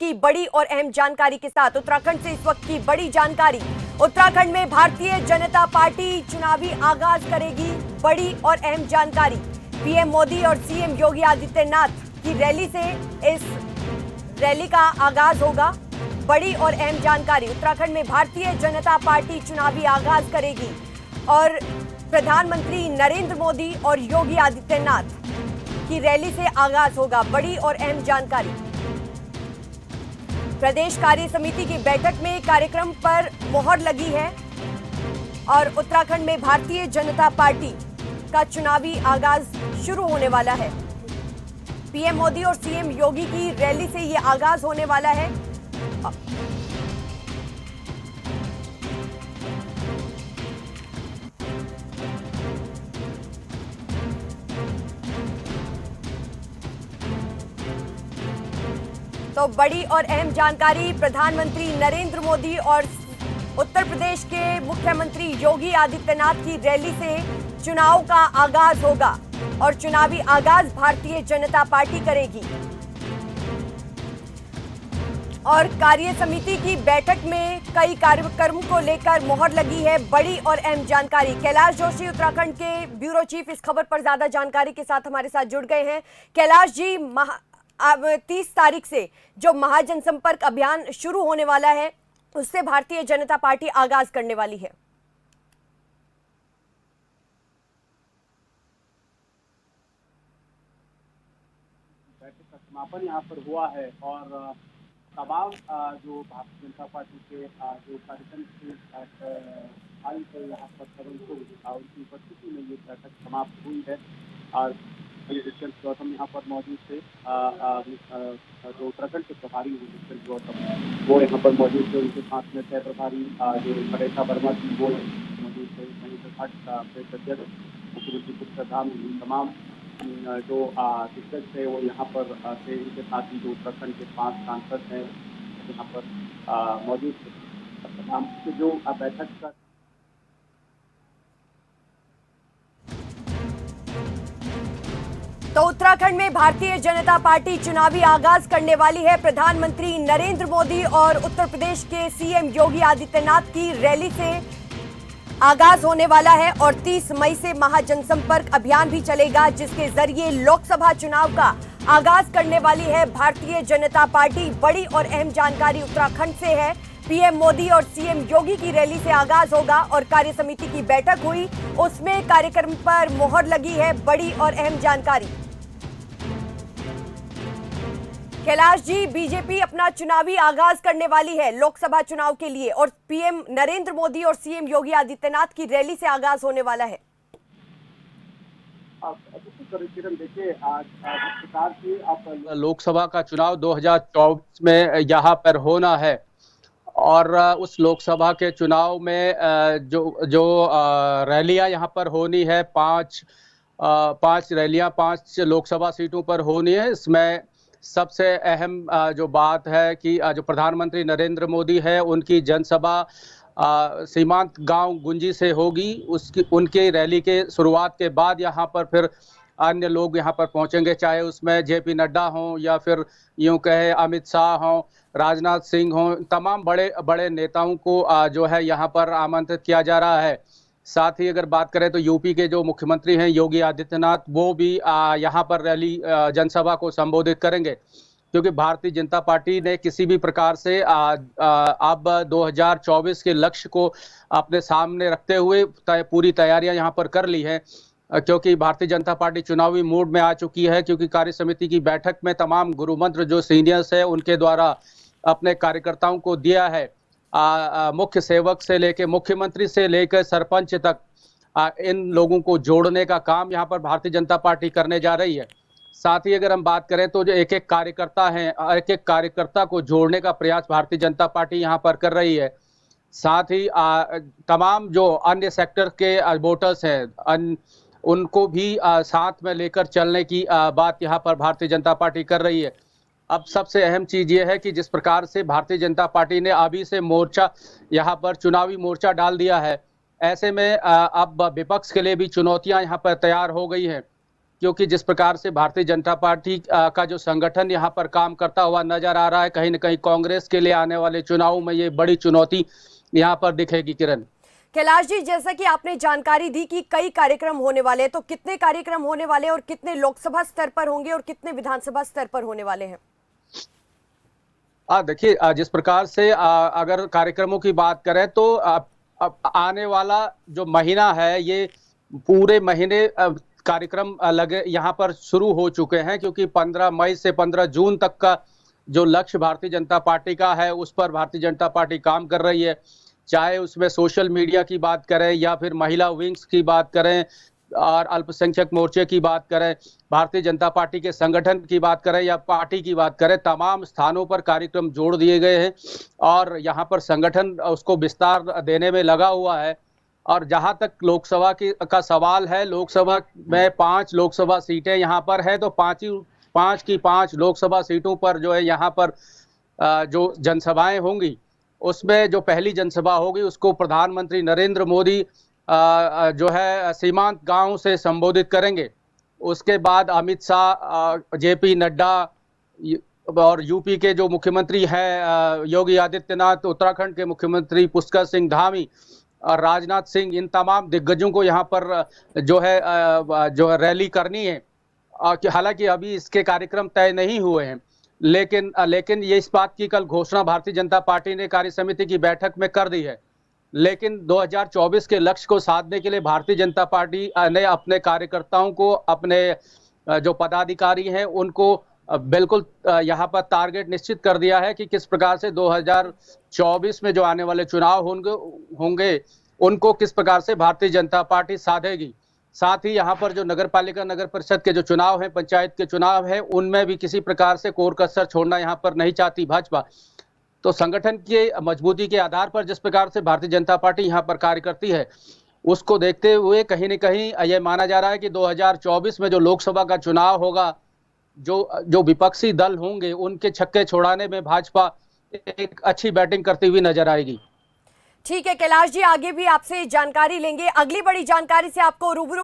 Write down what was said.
की बड़ी और अहम जानकारी के साथ उत्तराखंड से इस वक्त की बड़ी जानकारी। उत्तराखंड में भारतीय जनता पार्टी चुनावी आगाज करेगी। बड़ी और अहम जानकारी, पीएम मोदी और सीएम योगी आदित्यनाथ की रैली से इस रैली का आगाज होगा। बड़ी और अहम जानकारी, उत्तराखंड में भारतीय जनता पार्टी चुनावी आगाज करेगी और प्रधानमंत्री नरेंद्र मोदी और योगी आदित्यनाथ की रैली से आगाज होगा। बड़ी और अहम जानकारी, प्रदेश कार्य समिति की बैठक में कार्यक्रम पर मोहर लगी है और उत्तराखंड में भारतीय जनता पार्टी का चुनावी आगाज शुरू होने वाला है। पीएम मोदी और सीएम योगी की रैली से यह आगाज होने वाला है। तो बड़ी और अहम जानकारी, प्रधानमंत्री नरेंद्र मोदी और उत्तर प्रदेश के मुख्यमंत्री योगी आदित्यनाथ की रैली से चुनाव का आगाज होगा और चुनावी आगाज भारतीय जनता पार्टी करेगी। और कार्य समिति की बैठक में कई कार्यक्रम को लेकर मोहर लगी है। बड़ी और अहम जानकारी, कैलाश जोशी उत्तराखंड के ब्यूरो चीफ इस खबर पर ज्यादा जानकारी के साथ हमारे साथ जुड़ गए हैं। कैलाश जी, अब 30 तारीख से जो महाजनसंपर्क अभियान शुरू होने वाला है उससे भारतीय जनता पार्टी आगाज करने वाली है। बैठक का समापन यहाँ पर हुआ है और तमाम जो भारतीय जनता पार्टी के जो कार्यक्रम हाल से यहाँ पर उनकी उपस्थिति में ये बैठक समाप्त हुई है। और गौतम यहाँ पर मौजूद थे, जो उत्तराखंड के प्रभारी गौतम वो यहाँ पर मौजूद थे। उनके साथ में सह प्रभारी जो परेशा वर्मा जी वो मौजूद थे। अध्यक्ष मुख्यमंत्री प्रधान, तमाम जो दिग्गज थे वो यहाँ पर थे। इनके साथ ही जो उत्तराखंड के 5 सांसद हैं यहाँ पर मौजूद थे। तमाम जो बैठक का तो उत्तराखंड में भारतीय जनता पार्टी चुनावी आगाज करने वाली है। प्रधानमंत्री नरेंद्र मोदी और उत्तर प्रदेश के सीएम योगी आदित्यनाथ की रैली से आगाज होने वाला है और 30 मई से महाजनसंपर्क अभियान भी चलेगा, जिसके जरिए लोकसभा चुनाव का आगाज करने वाली है भारतीय जनता पार्टी। बड़ी और अहम जानकारी उत्तराखंड से है। पीएम मोदी और सीएम योगी की रैली से आगाज होगा और कार्य समिति की बैठक हुई, उसमें कार्यक्रम पर मोहर लगी है। बड़ी और अहम जानकारी, कैलाश जी, बीजेपी अपना चुनावी आगाज करने वाली है लोकसभा चुनाव के लिए और पीएम नरेंद्र मोदी और सीएम योगी आदित्यनाथ की रैली से आगाज होने वाला है। देखिए, आज लोकसभा का चुनाव 2024 में यहाँ पर होना है और उस लोकसभा के चुनाव में जो रैलियां यहाँ पर होनी है, पांच रैलियां 5 लोकसभा सीटों पर होनी है। इसमें सबसे अहम जो बात है कि जो प्रधानमंत्री नरेंद्र मोदी है उनकी जनसभा सीमांत गांव गुंजी से होगी। उनकी रैली के शुरुआत के बाद यहाँ पर फिर अन्य लोग यहाँ पर पहुंचेंगे, चाहे उसमें जेपी नड्डा हों या फिर यूं कहे अमित शाह हों, राजनाथ सिंह हों, तमाम बड़े बड़े नेताओं को जो है यहाँ पर आमंत्रित किया जा रहा है। साथ ही अगर बात करें तो यूपी के जो मुख्यमंत्री हैं योगी आदित्यनाथ, वो भी यहाँ पर रैली जनसभा को संबोधित करेंगे, क्योंकि भारतीय जनता पार्टी ने किसी भी प्रकार से अब 2024 के लक्ष्य को अपने सामने रखते हुए पूरी तैयारियां यहाँ पर कर ली है, क्योंकि भारतीय जनता पार्टी चुनावी मूड में आ चुकी है। क्योंकि कार्य समिति की बैठक में तमाम गुरु मंत्र जो सीनियर्स है उनके द्वारा अपने कार्यकर्ताओं को दिया है। मुख्य सेवक से लेकर मुख्यमंत्री से लेकर सरपंच तक इन लोगों को जोड़ने का काम यहाँ पर भारतीय जनता पार्टी करने जा रही है। साथ ही अगर हम बात करें तो जो एक एक कार्यकर्ता हैं, एक एक कार्यकर्ता को जोड़ने का प्रयास भारतीय जनता पार्टी यहाँ पर कर रही है। साथ ही तमाम जो अन्य सेक्टर के वोटर्स हैं उनको भी साथ में लेकर चलने की बात यहाँ पर भारतीय जनता पार्टी कर रही है। अब सबसे अहम चीज ये है कि जिस प्रकार से भारतीय जनता पार्टी ने अभी से मोर्चा यहाँ पर चुनावी मोर्चा डाल दिया है, ऐसे में अब विपक्ष के लिए भी चुनौतियां यहाँ पर तैयार हो गई हैं, क्योंकि जिस प्रकार से भारतीय जनता पार्टी का जो संगठन यहाँ पर काम करता हुआ नजर आ रहा है, कहीं न कहीं कांग्रेस के लिए आने वाले चुनाव में ये बड़ी चुनौती यहाँ पर दिखेगी। किरण, कैलाश जी, जैसा कि आपने जानकारी दी कि कई कार्यक्रम होने वाले हैं, तो कितने कार्यक्रम होने वाले हैं और कितने लोकसभा स्तर पर होंगे और कितने विधानसभा स्तर पर होने वाले हैं? देखिए, जिस प्रकार से अगर कार्यक्रमों की बात करें तो आने वाला जो महीना है, ये पूरे महीने कार्यक्रम लगे यहाँ पर शुरू हो चुके हैं, क्योंकि 15 मई से 15 जून तक का जो लक्ष्य भारतीय जनता पार्टी का है, उस पर भारतीय जनता पार्टी काम कर रही है। चाहे उसमें सोशल मीडिया की बात करें या फिर महिला विंग्स की बात करें और अल्पसंख्यक मोर्चे की बात करें, भारतीय जनता पार्टी के संगठन की बात करें या पार्टी की बात करें, तमाम स्थानों पर कार्यक्रम जोड़ दिए गए हैं और यहाँ पर संगठन उसको विस्तार देने में लगा हुआ है। और जहां तक लोकसभा का सवाल है, लोकसभा में 5 लोकसभा सीटें यहाँ पर है, तो 5 की 5 लोकसभा सीटों पर जो है यहाँ पर जो जनसभाएं होंगी, उसमें जो पहली जनसभा होगी उसको प्रधानमंत्री नरेंद्र मोदी जो है सीमांत गांव से संबोधित करेंगे। उसके बाद अमित शाह, जेपी नड्डा और यूपी के जो मुख्यमंत्री हैं योगी आदित्यनाथ, उत्तराखंड के मुख्यमंत्री पुष्कर सिंह धामी और राजनाथ सिंह, इन तमाम दिग्गजों को यहाँ पर जो है रैली करनी है। हालांकि अभी इसके कार्यक्रम तय नहीं हुए हैं, लेकिन ये इस बात की कल घोषणा भारतीय जनता पार्टी ने कार्य समिति की बैठक में कर दी है। लेकिन 2024 के लक्ष्य को साधने के लिए भारतीय जनता पार्टी ने अपने कार्यकर्ताओं को, अपने जो पदाधिकारी हैं उनको बिल्कुल यहाँ पर टारगेट निश्चित कर दिया है कि किस प्रकार से 2024 में जो आने वाले चुनाव होंगे उनको किस प्रकार से भारतीय जनता पार्टी साधेगी। साथ ही यहाँ पर जो नगर पालिका, नगर परिषद के जो चुनाव हैं, पंचायत के चुनाव हैं, उनमें भी किसी प्रकार से कोर कसर छोड़ना यहाँ पर नहीं चाहती भाजपा। तो संगठन के मजबूती के आधार पर जिस प्रकार से भारतीय जनता पार्टी यहाँ पर कार्य करती है, उसको देखते हुए कहीं न कहीं यह माना जा रहा है कि 2024 में जो लोकसभा का चुनाव होगा, जो विपक्षी दल होंगे उनके छक्के छुड़ाने में भाजपा एक अच्छी बैटिंग करती हुई नजर आएगी। ठीक है कैलाश जी, आगे भी आपसे जानकारी लेंगे। अगली बड़ी जानकारी से आपको रूबरू